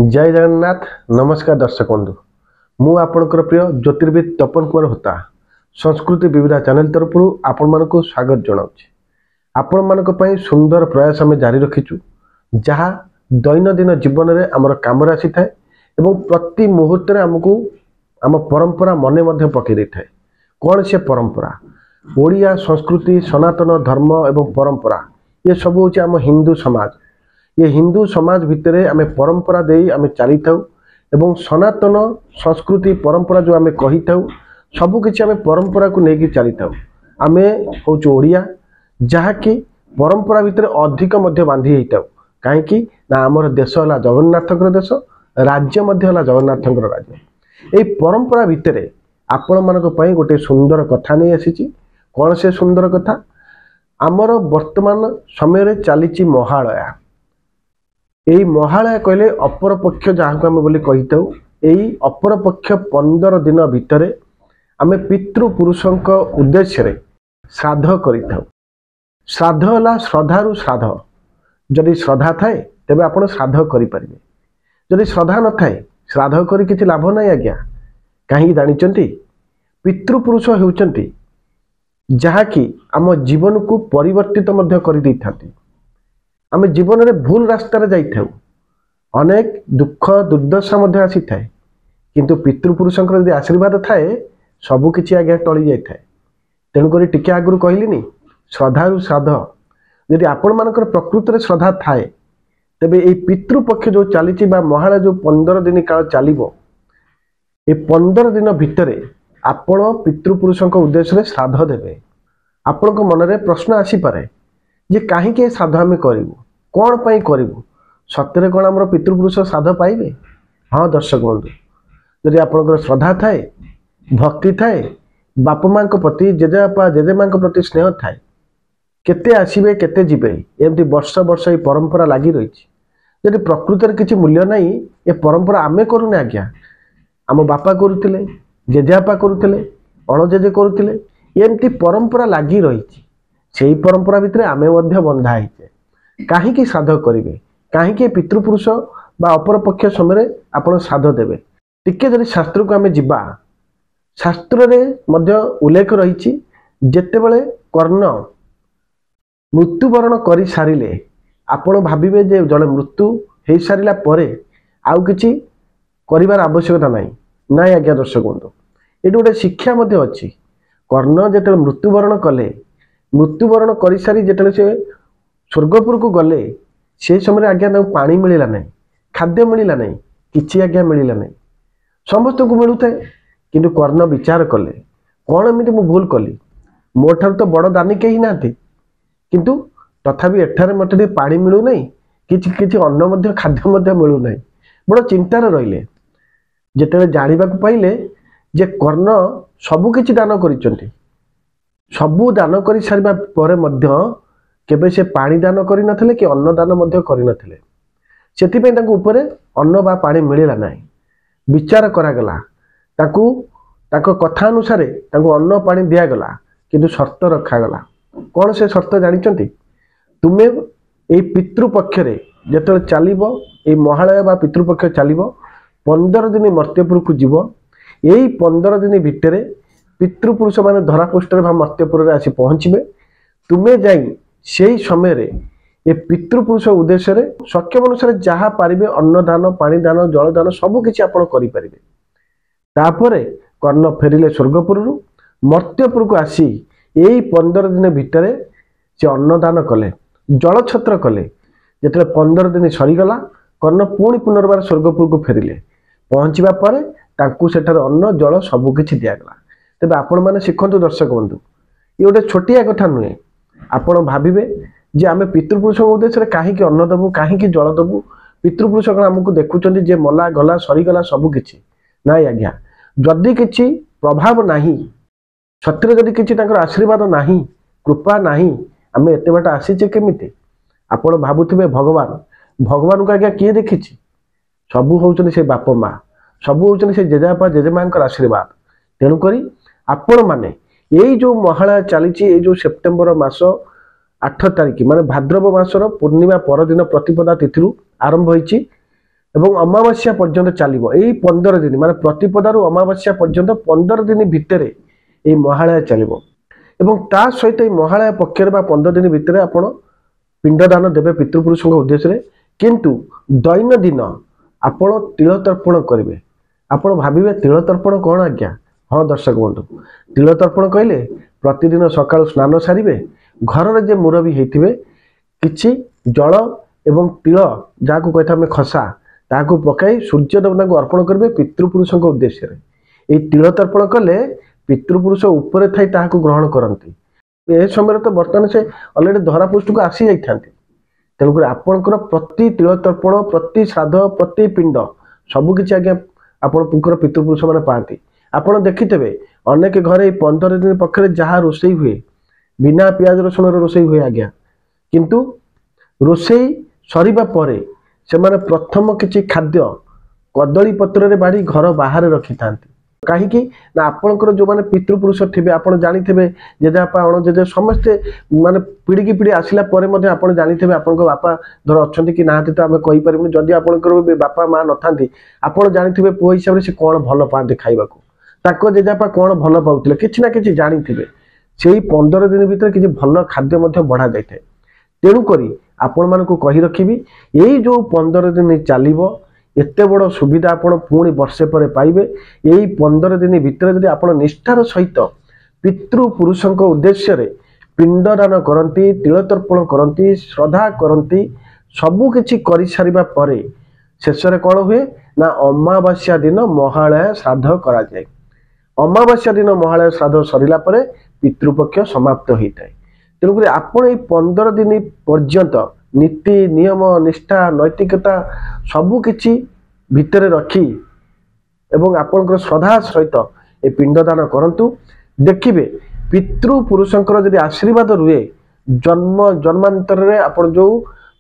जय जगन्नाथ। नमस्कार दर्शक बंधु, मु आपणकर प्रिय ज्योतिर्विद तपन कुमार होता संस्कृति विविधा चैनल तरफ आपण मानक स्वागत जनाऊँ। आपण मानक पई सुंदर प्रयास आम जारी रखीचु, जहाँ दैनंदिन जीवन में आमर काम आसी थाए एवं प्रति मुहूर्त आमको आम परंपरा मने मध्य पकई दे थाए। कौन से परंपरा? ओडिया संस्कृति, सनातन धर्म एवं परंपरा ये सब हूँ आम हिंदू समाज। ये हिंदू समाज भितर आम परंपरा दे आम चली था एवं सनातन संस्कृति परंपरा जो आम कही था सबकि आम परंपरा को लेकिन चली था। आम हूँ ओडिया, जहाँकि परंपरा भितर अधिक मध्य बांधी होता कहीं ना आमर देश है जगन्नाथ देश, राज्य है जगन्नाथ राज्य। यही परंपरा भितर आपण मानक पई गोटे सुंदर कथा नहीं आसी। कौन से सुंदर कथा? आमर वर्तमान समय चली महालया। यही महालया कहले अपर पक्ष जहाँ को आम बोली कही था। यही अपर पक्ष 15 दिन भितर आम पितृपुरुषों उद्देश्य श्राद्ध करिथाउ। श्राद्ध है श्रद्धारु श्राद्ध। जदि श्रद्धा थाए तेबे आपण श्राद्ध करिपारिबे, जदि श्रद्धा न थाए श्राद्ध करी किछि लाभ नाही आज्ञा। कहीं जानिचंती पितृपुरुष हेउचंती जहाँकि आम जीवन को परिवर्तित मध्य करि दैथांती। आम जीवन में भूल रास्तार जाइथाउ, अनेक दुख दुर्दशा मध्य आसी थाए, किंतु पितृपुरुषों यदि आशीर्वाद थाए सबकि आज्ञा टली जाए। तेणुक टिके आगुरी कहलिनी श्रद्धारु श्राद्ध। यदि आपण मानकर प्रकृत श्रद्धा थाए तेबे ये पितृपक्ष जो चली महालया जो 15 दिन काल चलो, ये 15 दिन भितर आपण पितृपुरुषों उद्देश्य श्राद्ध देवे। आपण मनरे प्रश्न आसीपे जे कहीं श्राद्ध आम करूँ, कौन पाई करूँ? सत्य कौन आम पितृपुरुष श्राद्ध पाइबे? हाँ दर्शक बंधु, यदि आपंकर श्रद्धा थाए, भक्ति थाए, बाप माँ प्रति, जेजेबापा जेजेमा प्रति स्नेह थाए, केते आसीबे केते जीवे, एमती वर्ष वर्ष ये परंपरा लगी रही। यदि प्रकृत किसी मूल्य नहीं, ये परंपरा आमे करूने आज्ञा। आम बापा करुले, जेजेबापा करुले, अणजेजे करुले, एमती परंपरा लगी रही। से परंपरा भितर आमे मध्य बंधा होचे। कहीं श्राद्ध करेंगे, कहीं पितृपुरुष बा अपर पक्ष समय आपण श्राद्ध देवे। टिके जदि शास्त्र को आम जीवा, शास्त्र रे मध्य उल्लेख रही जेतेबेले कर्ण मृत्युवरण कर सारे आपण भाविबे जे जड़े मृत्यु हो सारा पर आउ किछि करिवार आवश्यकता नहीं। नाई आज्ञा दर्शक बंधु, ये गोटे शिक्षा मध्य अच्छी। कर्ण जेते मृत्युवरण कले, मृत्युवरण कर सारी जेते से स्वर्गपुर को गले, से समय आज्ञा पानी मिलला नहीं, खाद्य मिलला नहीं, किछि आज्ञा मिलला नहीं। समस्त को मिलू थाए, किंतु कर्ण विचार कले कौन एमती मु भूल कली, मो ठार तो बड़ दानी कहीं ना, किंतु तथापि एठारे मते पानी मिलू नहीं, किछि किछि अन्न मध्य खाद्य मध्य मिलू नहीं। बड़ चिंतार रहिले। जेते जानिबा को पाइले जे कर्ण सबु किछि दान करिसंती, सबू दान कर सारा पर मध्य केबे से पानी दान करि नथिले कि अन्न दान मध्य करि नथिले। सेतिपय तांको ऊपरे अन्न बा पानी मिलिला नाही। विचार करागला, ताको कथा अनुसार तांको अन्न पानी दिया गला, किंतु शर्त रखागला। कौन से शर्त जानिचंती? तुमे ए पितृपक्ष रे जेते चलिबो, ए महालया बा पितृपक्ष चलिबो, 15 दिन मर्त्यपुर को जीव। यही 15 दिन भितर पितृपुरुष माने धरापृष्ठ मर्त्यपुर आसी पहुँचे। तुम्हें जाई से समय रे ये पितृपुरुष उद्देश्य रे सक्षम अनुसार जहाँ पारिबे अन्नदान, पानीदान, जलदान सबकि आपण करें। तापर कर्ण फेरिले स्वर्गपुर मर्त्यपुर को आसी यही 15 दिन भितर से अन्नदान कले, जलछत्र कले। जिते 15 दिन सरीगला, कर्ण पुणी पुनर्बार स्वर्गपुर को फेरिले। पहुँचवा पर तांकु सेठार अन्न जल सबकि दिगला। तेज आपण मैंने शिखु दर्शक बंधु, ये गोटे छोटिया कथा नुहे। आपण भाविबे जे आमे पितृपुरुष उद्देश्य कहीं अन्न दबू, कहीं जल दबू, पितृपुरुष कौन आमको देखुं जे मला गला सरीगला सबकि नाई आज्ञा। जदि किछि प्रभाव नाही, सत्य जदि किछि तांकर आशीर्वाद नाही, कृपा नाही, आमे एते बाट आसीचे केमिति? आपण भाबुथिबे भगवान, भगवान को आज्ञा किए देखिछि? सबू होउछन से बाप माँ, सबू होउछन से जेजेबापा जेजेमा आशीर्वाद। तेणुक आपण माने यही जो महालया चली, जो सेप्टेम्बर मास 8 तारिख माने भाद्रव मासर पूर्णिमा परदिन प्रतिपदा तिथि आरंभ होइछि। एवं अमावास्या पर्यंत चलिबो। एई 15 दिन माने प्रतिपदारू अमावास्या पर्यंत 15 दिन भितर ये महालय चलिबो एवं ता सहित महालय पक्षर 15 दिन भितर आपण पिंडदान देवे पितृपुरुष उद्देश्य किंतु दैनंदिन आपण तिल तर्पण करेंगे। आपण भाविबे तिल तर्पण कौन आज्ञा? हाँ दर्शक बंधु, तिल तर्पण कहले प्रतिदिन सकाळ स्नान सारिबे, घर जे मुरबी होइथिबे किछि जल एवं तिल जाको कहता हमें खसा ताको पकाई सूर्य देवता को अर्पण करेंगे पितृपुरुष उद्देश्य। ये तिल तर्पण कले पितृपुरुष ऊपर थाई ताहाको ग्रहण करती। ए समय तो बर्तमान से अलरेडी धरापृष्ठ को आसी जाती। तेणुक आपणकर प्रति तिल तर्पण प्रति श्राद्ध प्रति पिंड सबकि आज्ञा आपणकर पितृपुरुष मैंने पाती। आपड़ देखिथे अनेक घरे 15 दिन पक्षे जहाँ रोषे हुए बिना पियाज रसुण रोषे हुए आज्ञा, किंतु रोषे सरिबा परे से माने प्रथम किछि खाद्य कदली पत्र बाड़ी घर बाहर रखि थांती। कहीं ना आपणकर जो माने पितृपुरुष थे आप जानी जेजेपा अणजेजे समस्ते माने पीढ़ी की पीढ़ी आसला आप जानी आप बापा धर अच्छा कि ना तो आम कहीपर जदि आपंकर बापा माँ न था आप जानी पुओ हिसाब से कौन भल पाते खावा जेजेपा कौन भल पाते कि ना कि जानी से 15 दिन भीतर किसी भल खाद्य बढ़ा जाए। तेणुक आपण मानक कही रखी यही जो 15 दिन चलो एते बड़ सुविधा आपण पुणी वर्षे पर पाइबे। यही 15 दिन भीतर जदि आपण निष्ठार सहित पितृपुरुष उद्देश्य पिंडदान करती तिल तर्पण करती श्रद्धा करती सबकि कर सारिबा परे शेष कौन हुए ना अमावास्या दिन महालय श्राद्ध करा जाए। अमावास्या दिन महालय श्राद्ध सरिला परे पितृपक्ष समाप्त होता है। तेणुक आपण ये 15 दिन पर्यंत नीति नियम निष्ठा नैतिकता सबकि भितर रखी एवं आपणकर श्रद्धा सहित ये पिंडदान करंतु। देखिए पितृपुरुषंकर यदि आशीर्वाद रुहे जन्म जन्मांतर रे आपण जो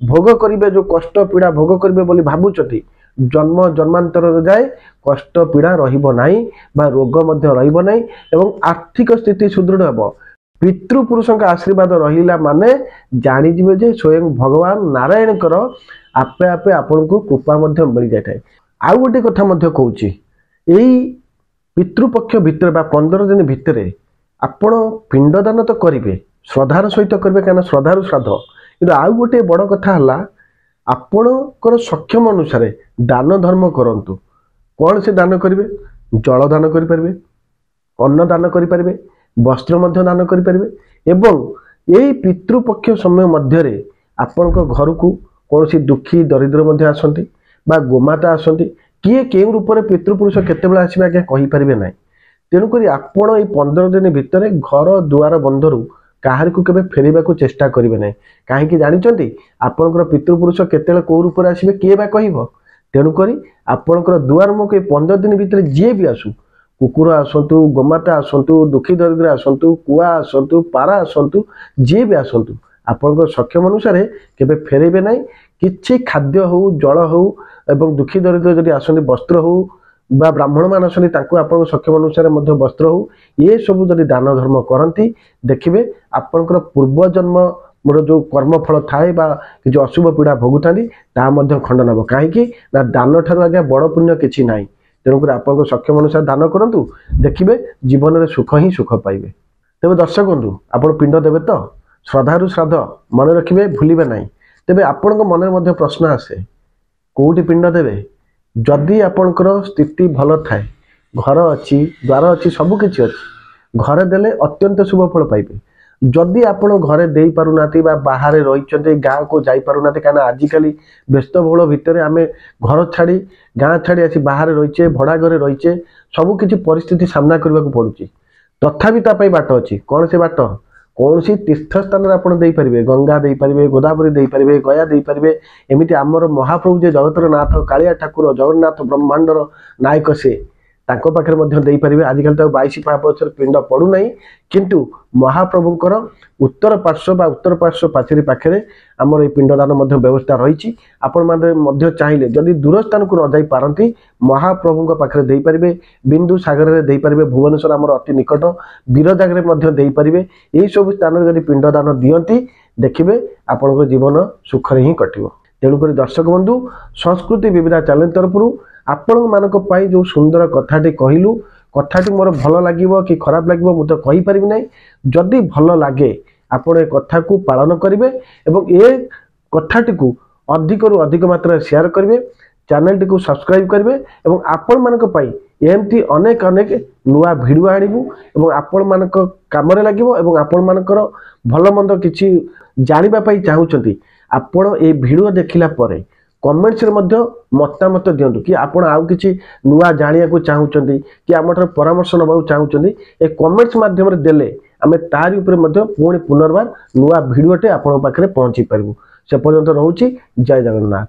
भोग करिवे जो कष्ट पीड़ा भोग करिवे बोली भाबुचती जन्म जन्मांतर जाए कष्ट पीड़ा रहिबो नाही बा रोग मध्य रहिबो नाही एवं आर्थिक स्थिति सुदृढ़ हेबो। पितृपुरुष आशीर्वाद रहिला माने जानी जिवे जे स्वयं भगवान नारायण कर आपे आपे आपन को कृपा मध्य मिल जाए। आउ गोटे कथा मध्य कहूची एई पितृपक्ष भितर बा 15 दिन भितर आपण पिंडदान तो करिवे श्रद्धार सहित करिवे काना श्रद्धार श्राद्ध। कि आउ गोटे बड़ कथा हला आपणकर सक्षम अनुसार दान धर्म करंतु। कौन से दान करिवे? जल दान करि परिबे, अन्न दान करि परिबे, वस्त्र मध्य दान करि परिबे एवं यही पितृपक्ष समय मध्य आपण घर को कौन सी दुखी दरिद्र मध्य आसंती बा गोमाता आसंती किए केउ रूप में पितृपुरुष केतेबेला आसीबे आज्ञा कहि परिबे नाही। तेणुक आपण ये 15 दिन भितर घर दुआर बंधरु काहार को केबे फेरिबा को चेष्टा करिवे नाही। काहेकि जानिचंती आपणकर पितृपुरुष केतेले को रूप में आसीबे किए बा कहिबो। तेणुक आपणकर दुआर मुख 15 दिन भितर जे भी आसु कुकुर आसतु गोमाता आसतु दुखी दरिद्र आसतु कुआ आसतु पारा आसतु जे भी आसतु आपण सक्षम अनुसार केबे फेरेबे नहीं। किछि खाद्य हो जल हो एवं दुखी दरिद्र जदि आसती वस्त्र हो बा ब्राह्मण मान आसती आपण सक्षम अनुसार मध्य वस्त्र हो ये सब जदि दान धर्म करती देखिए आपणकर पूर्वजन्म मोर जो कर्मफल थाए बा जो अशुभ पीड़ा भोगुता खंडन हम कहीं ना दान ठार आज्ञा बड़ पुण्य किसी ना। तेणुक आप सक्षम अनुसार दान करूँ देखिए जीवन में सुख ही सुख पाइबे। तेज दर्शक बंधु आप पिंड देवे तो श्रद्धारु श्राद्ध मन रखिए भूलिबे ना। तेज आपण मन प्रश्न आसे कौटी पिंड देवे जदि आपणकर स्थिति भल थाए घर अच्छी द्वार अच्छी सबकि अच्छी घरे देले अत्यंत शुभ फल पाइबे। जदि आपण घरे दे पारुना बाहर रही गाँव को जाई पारुना कहीं आजिकल व्यस्तबहुल भितर आम घर छाड़ी गाँ छाड़ी आसी बाहर रहीचे भड़ा घरे रहीचे सबकि परिस्थिति सामना करने को पड़ुची। तथापि तापाई बाट अच्छी कौन से बाट कौन सी तीर्थ स्थान आपड़ दे पारे गंगा दे पारे गोदावरी दे पारे गया दे पारे एमती आमर महाप्रभु जे जगतर नाथ कालिया ठाकुर जगन्नाथ ब्रह्मांडर नायक से तांको पाखे दे पारे। आजिकल तो 22 पाहाच पिंड पड़ूना किंतु महाप्रभुंकर उत्तर पार्श्व बा उत्तर पार्श्व पाचेरी पाखे आमर ये पिंडदान व्यवस्था रही। आपण मैंने चाहिए जदि दूर स्थान को न जाई पारती महाप्रभु पाखे दे पारे बिंदु सागर में दे पारे भुवनेश्वर आमर अति निकट विरजागे दे पारे। यही सब स्थान जदि पिंडदान दियंती देखिए आपण जीवन सुखरे ही कटिबो। तेणुक दर्शक बंधु संस्कृति विविधा चैनल तरफ आपण मान जो सुंदर कथाटी कहलु कथाटी मोर भल लगे कि खराब लगे मुझे कहीपरि ना जदि भल लगे आपण ए कथा को पालन करेंगे और ये कथाटी को अधिक रु अधिक मात्रा शेयर करेंगे चैनल टी सब्सक्राइब करेंगे और आपण मान एमती अनेक अनेक नुआ भिडियो आणबू और आपण मान काम लगे और आपण मानकर भल मंद किसी जानापी चाहूँगी आपण ये भिडियो देखला परे कमेंट्स रे मध्य मतामत दिंतु कि आपण आउ किसी नुआ जानिया को चाहूँगी कि आम परामर्श नवा चाहूँगी ए कमेंट्स माध्यम देले आम तारी ऊपर मध्य पुणी पुनर्बार नुआ भिडियोटे आपण पाखे पहुँची पारू से पर्यंत रोची जय जगन्नाथ।